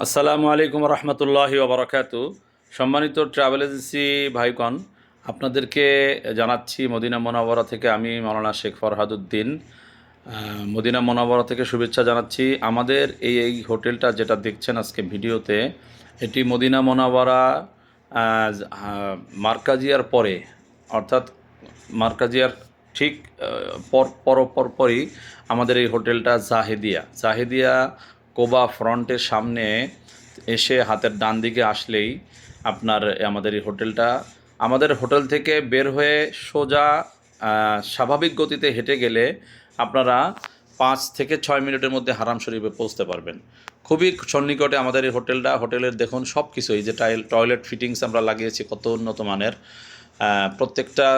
আসসালামু আলাইকুম রহমতুল্লাহি ওবরাকাতু। সম্মানিত ট্রাভেল এজেন্সি ভাইকন, আপনাদেরকে জানাচ্ছি মদিনা মোনাওয়ারা থেকে আমি মাওলানা শেখ ফরহাদউদ্দিন। মদিনা মোনাওয়ারা থেকে শুভেচ্ছা জানাচ্ছি। আমাদের এই হোটেলটা যেটা দেখছেন আজকে ভিডিওতে, এটি মদিনা মোনাওয়ারা মার্কাজিয়ার পরে, অর্থাৎ মার্কাজিয়ার ঠিক পরপরই আমাদের এই হোটেলটা জাহেদিয়া কোবা ফ্রন্টের সামনে এসে হাতের ডান দিকে আসলেই আপনার আমাদের এই হোটেলটা। আমাদের হোটেল থেকে বের হয়ে সোজা স্বাভাবিক গতিতে হেঁটে গেলে আপনারা 5 থেকে 6 মিনিটের মধ্যে হারাম শরীফে পৌঁছতে পারবেন। খুবই সন্নিকটে আমাদের এই হোটেলটা। হোটেলের দেখুন সব কিছু, এই যে টয়লেট ফিটিংস আমরা লাগিয়েছি কত উন্নত মানের। প্রত্যেকটা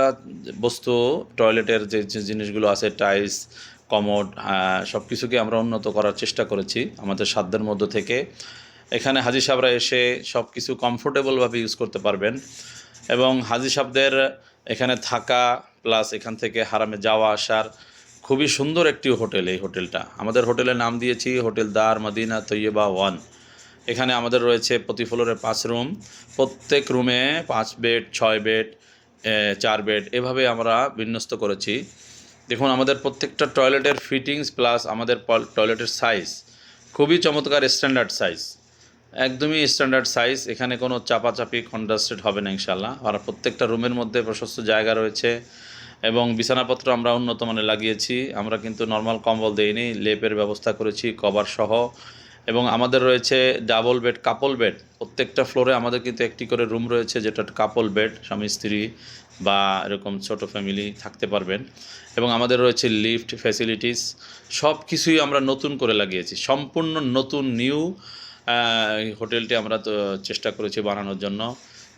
বস্তু, টয়লেটের যে জিনিসগুলো আছে, টাইলস, কমোড, সব কিছুকে আমরা উন্নত করার চেষ্টা করেছি আমাদের সাধ্যের মধ্যে থেকে। এখানে হাজি সাহেবরা এসে সব কিছু কমফোর্টেবলভাবে ইউজ করতে পারবেন এবং হাজি সাহেবদের এখানে থাকা প্লাস এখান থেকে হারামে যাওয়া আসার খুবই সুন্দর একটি হোটেল। এই হোটেলটা, আমাদের হোটেলের নাম দিয়েছি হোটেল দার মদিনা তৈয়বা 1। এখানে আমাদের রয়েছে প্রতি ফ্লোরে 5 রুম, প্রত্যেক রুমে 5 বেড, 6 বেড, 4 বেড, এভাবে আমরা বিন্যস্ত করেছি। দেখুন আমাদের প্রত্যেকটা টয়লেটের ফিটিংস প্লাস আমাদের টয়লেটের সাইজ খুবই চমৎকার, স্ট্যান্ডার্ড সাইজ, একদমই স্ট্যান্ডার্ড সাইজ। এখানে কোনো চাপাচাপি কনজাস্টেড হবে না ইনশাল্লাহ। আর প্রত্যেকটা রুমের মধ্যে প্রশস্ত জায়গা রয়েছে এবং বিছানাপত্র আমরা উন্নত মানের লাগিয়েছি। আমরা কিন্তু নর্মাল কম্বল দেইনি, লেপের ব্যবস্থা করেছি কভার সহ। এবং আমাদের রয়েছে ডাবল বেড, কাপল বেড। প্রত্যেকটা ফ্লোরে আমাদের কিন্তু একটি করে রুম রয়েছে, যেটা কাপল বেড, স্বামী স্ত্রী বা এরকম ছোট ফ্যামিলি থাকতে পারবেন। এবং আমাদের রয়েছে লিফট ফ্যাসিলিটিস, সব কিছুই আমরা নতুন করে লাগিয়েছি, সম্পূর্ণ নতুন নিউ হোটেলটি আমরা তো চেষ্টা করেছি বানানোর জন্য।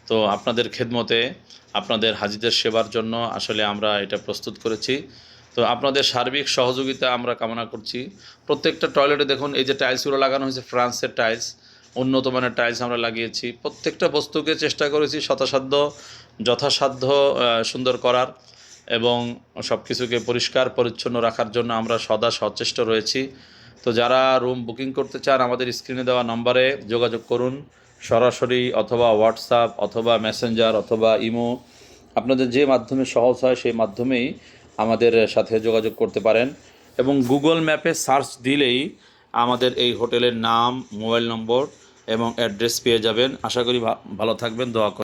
তো আপনাদের খেদমতে, আপনাদের হাজিদের সেবার জন্য আসলে আমরা এটা প্রস্তুত করেছি। তো আপনাদের সার্বিক সহযোগিতা আমরা কামনা করছি। প্রত্যেকটা টয়লেটে দেখুন এই যে টাইলসগুলো লাগানো হয়েছে, ফ্রান্সের টাইলস, উন্নত মানের টাইলস আমরা লাগিয়েছি। প্রত্যেকটা বস্তুকে চেষ্টা করেছি যথাসাধ্য সুন্দর করার এবং সব কিছুকে পরিষ্কার পরিচ্ছন্ন রাখার জন্য আমরা সদা সচেষ্ট রয়েছি। তো যারা রুম বুকিং করতে চান আমাদের স্ক্রিনে দেওয়া নম্বরে যোগাযোগ করুন, সরাসরি অথবা হোয়াটসঅ্যাপ অথবা মেসেঞ্জার অথবা ইমো, আপনাদের যে মাধ্যমে সহজ হয় সেই মাধ্যমেই আমাদের সাথে যোগাযোগ করতে পারেন। এবং গুগল ম্যাপে সার্চ দিলেই আমাদের এই হোটেলের নাম, মোবাইল নম্বর এবং অ্যাড্রেস পেয়ে যাবেন। আশা করি ভালো থাকবেন, দোয়া